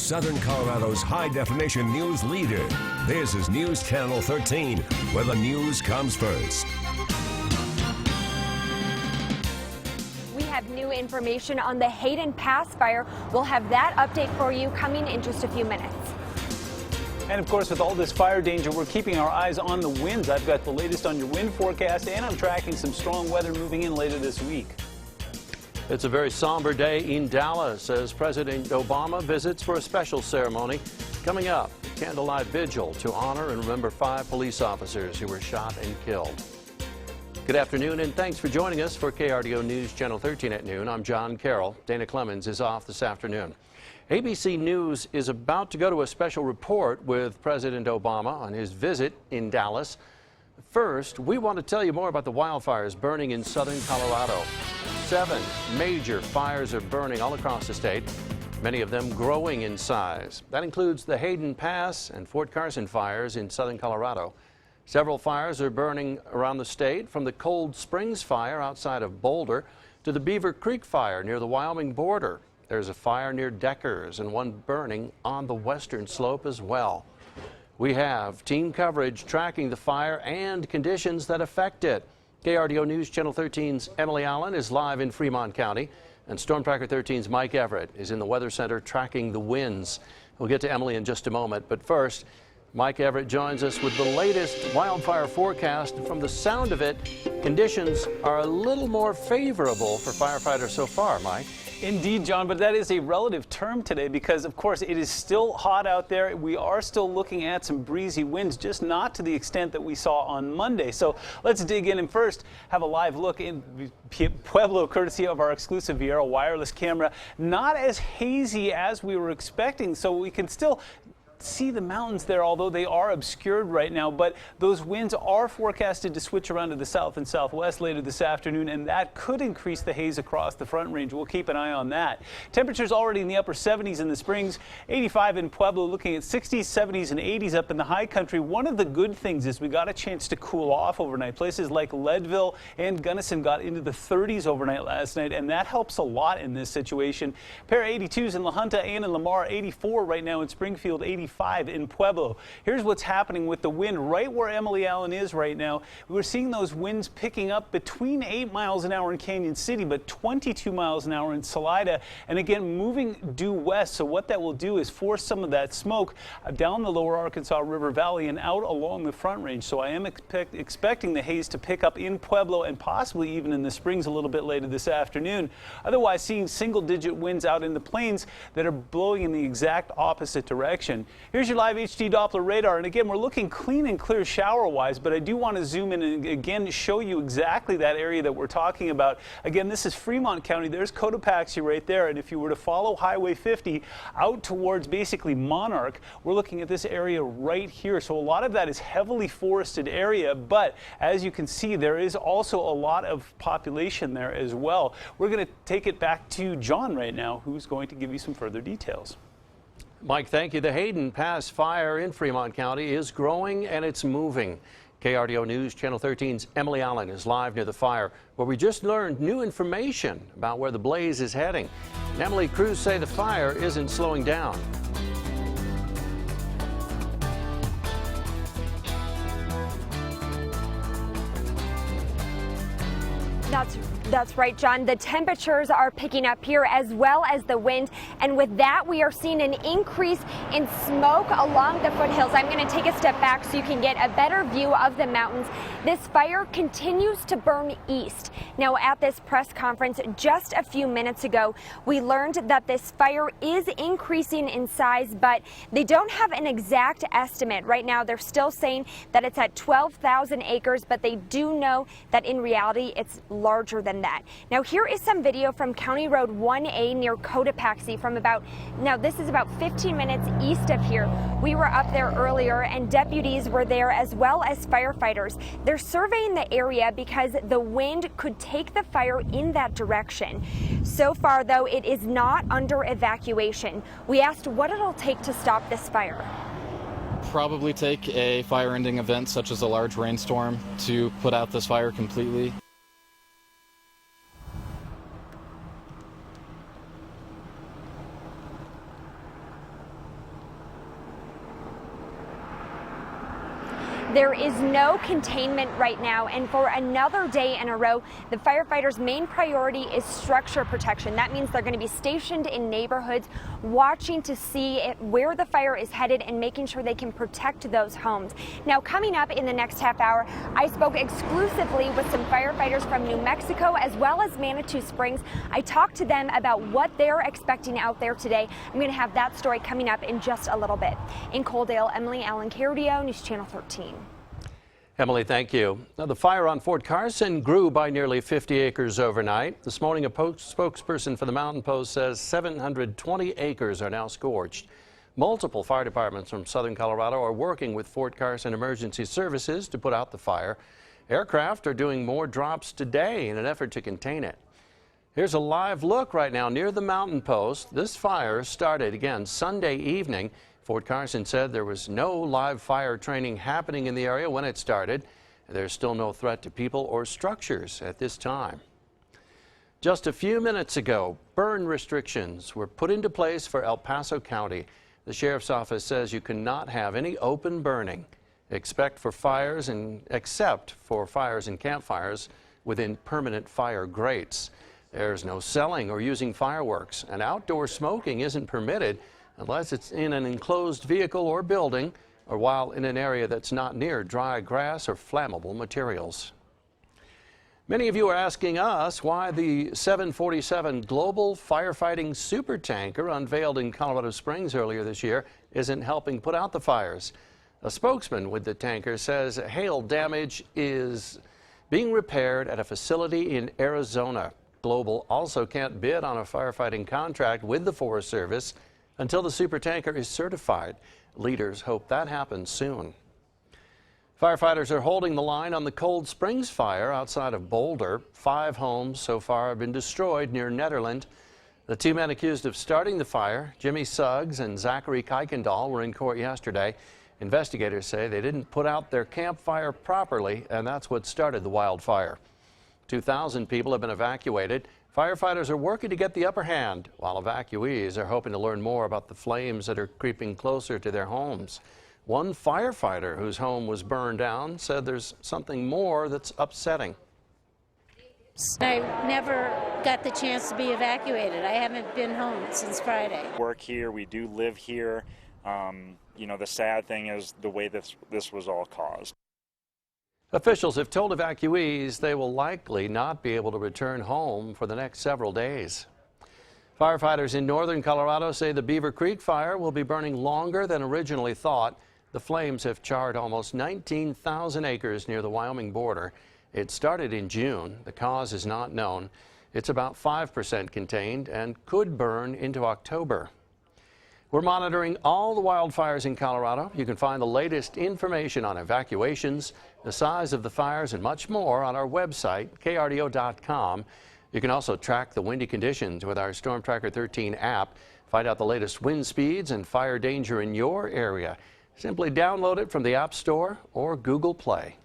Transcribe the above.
Southern Colorado's high-definition news leader. This is News Channel 13, where the news comes first. We have new information on the Hayden Pass fire. We'll have that update for you coming in just a few minutes. And of course, with all this fire danger, we're keeping our eyes on the winds. I've got the latest on your wind forecast, and I'm tracking some strong weather moving in later this week. It's a very somber day in Dallas as President Obama visits for a special ceremony. Coming up, a candlelight vigil to honor and remember 5 police officers who were shot and killed. Good afternoon, and thanks for joining us for KRDO News Channel 13 at noon. I'm John Carroll. Dana Clemens is off this afternoon. ABC News is about to go to a special report with President Obama on his visit in Dallas. First, we want to tell you more about the wildfires burning in southern Colorado. 7 major fires are burning all across the state, many of them growing in size. That includes the Hayden Pass and Fort Carson fires in southern Colorado. Several fires are burning around the state, from the Cold Springs fire outside of Boulder to the Beaver Creek fire near the Wyoming border. There's a fire near Deckers and one burning on the western slope as well. We have team coverage tracking the fire and conditions that affect it. KRDO News Channel 13's Emily Allen is live in Fremont County, and Storm Tracker 13's Mike Everett is in the Weather Center tracking the winds. We'll get to Emily in just a moment, but first, Mike Everett joins us with the latest wildfire forecast. From the sound of it, conditions are a little more favorable for firefighters so far, Mike. Indeed, John, but that is a relative term today because, of course, it is still hot out there. We are still looking at some breezy winds, just not to the extent that we saw on Monday. So let's dig in and first have a live look in Pueblo, courtesy of our exclusive Viera wireless camera. Not as hazy as we were expecting, so we can still see the mountains there, although they are obscured right now. But those winds are forecasted to switch around to the south and southwest later this afternoon, and that could increase the haze across the Front Range. We'll keep an eye on that. Temperatures already in the upper 70s in the Springs, 85 in Pueblo, looking at 60s, 70s, and 80s up in the high country. One of the good things is we got a chance to cool off overnight. Places like Leadville and Gunnison got into the 30s overnight last night, and that helps a lot in this situation. Pair 82s in La Junta and in Lamar, 84 right now in Springfield, 85 in Pueblo. Here's what's happening with the wind right where Emily Allen is right now. We're seeing those winds picking up between 8 miles an hour in Canyon City, but 22 miles an hour in Salida, and again moving due west. So what that will do is force some of that smoke down the lower Arkansas River Valley and out along the Front Range. So I am expecting the haze to pick up in Pueblo and possibly even in the Springs a little bit later this afternoon. Otherwise, seeing single-digit winds out in the plains that are blowing in the exact opposite direction. Here's your live HD Doppler radar, and again, we're looking clean and clear shower-wise, but I do want to zoom in and again show you exactly that area that we're talking about. Again, this is Fremont County. There's Cotopaxi right there, and if you were to follow Highway 50 out towards basically Monarch, we're looking at this area right here. So a lot of that is heavily forested area, but as you can see, there is also a lot of population there as well. We're going to take it back to John right now, who's going to give you some further details. Mike, thank you. The Hayden Pass fire in Fremont County is growing and it's moving. KRDO News Channel 13's Emily Allen is live near the fire, where we just learned new information about where the blaze is heading. And Emily, crews say the fire isn't slowing down. That's right, John. The temperatures are picking up here as well as the wind. And with that, we are seeing an increase in smoke along the foothills. I'm going to take a step back so you can get a better view of the mountains. This fire continues to burn east. Now, at this press conference just a few minutes ago, we learned that this fire is increasing in size, but they don't have an exact estimate. Right now, they're still saying that it's at 12,000 acres, but they do know that in reality, it's larger than that. Now, here is some video from County Road 1A near Cotopaxi from this is about 15 minutes east of here. We were up there earlier and deputies were there as well as firefighters. They're surveying the area because the wind could take the fire in that direction. So far, though, it is not under evacuation. We asked what it'll take to stop this fire. Probably take a fire-ending event such as a large rainstorm to put out this fire completely. There is no containment right now, and for another day in a row, the firefighters' main priority is structure protection. That means they're going to be stationed in neighborhoods, watching to see where the fire is headed and making sure they can protect those homes. Now, coming up in the next half hour, I spoke exclusively with some firefighters from New Mexico as well as Manitou Springs. I talked to them about what they're expecting out there today. I'm going to have that story coming up in just a little bit. In Coaldale, Emily Allen Cardio, News Channel 13. Emily, thank you. Now, the fire on Fort Carson grew by nearly 50 acres overnight. This morning, a spokesperson for the Mountain Post says 720 acres are now scorched. Multiple fire departments from southern Colorado are working with Fort Carson Emergency Services to put out the fire. Aircraft are doing more drops today in an effort to contain it. Here's a live look right now near the Mountain Post. This fire started again Sunday evening. Fort Carson said there was no live fire training happening in the area when it started. There's still no threat to people or structures at this time. Just a few minutes ago, burn restrictions were put into place for El Paso County. The sheriff's office says you cannot have any open burning except for fires and campfires within permanent fire grates. There's no selling or using fireworks, and outdoor smoking isn't permitted unless it's in an enclosed vehicle or building, or while in an area that's not near dry grass or flammable materials. Many of you are asking us why the 747 Global Firefighting Supertanker unveiled in Colorado Springs earlier this year isn't helping put out the fires. A spokesman with the tanker says hail damage is being repaired at a facility in Arizona. Global also can't bid on a firefighting contract with the Forest Service until the supertanker is certified. Leaders hope that happens soon. Firefighters are holding the line on the Cold Springs fire outside of Boulder. 5 homes so far have been destroyed near Nederland. The 2 men accused of starting the fire, Jimmy Suggs and Zachary Kuykendall, were in court yesterday. Investigators say they didn't put out their campfire properly, and that's what started the wildfire. 2,000 people have been evacuated. Firefighters are working to get the upper hand, while evacuees are hoping to learn more about the flames that are creeping closer to their homes. One firefighter whose home was burned down said there's something more that's upsetting. I never got the chance to be evacuated. I haven't been home since Friday. Work here, we do live here. You know, the sad thing is the way this was all caused. Officials have told evacuees they will likely not be able to return home for the next several days. Firefighters in northern Colorado say the Beaver Creek fire will be burning longer than originally thought. The flames have charred almost 19,000 acres near the Wyoming border. It started in June. The cause is not known. It's about 5% contained and could burn into October. We're monitoring all the wildfires in Colorado. You can find the latest information on evacuations, the size of the fires, and much more on our website, krdo.com. You can also track the windy conditions with our Storm Tracker 13 app. Find out the latest wind speeds and fire danger in your area. Simply download it from the App Store or Google Play.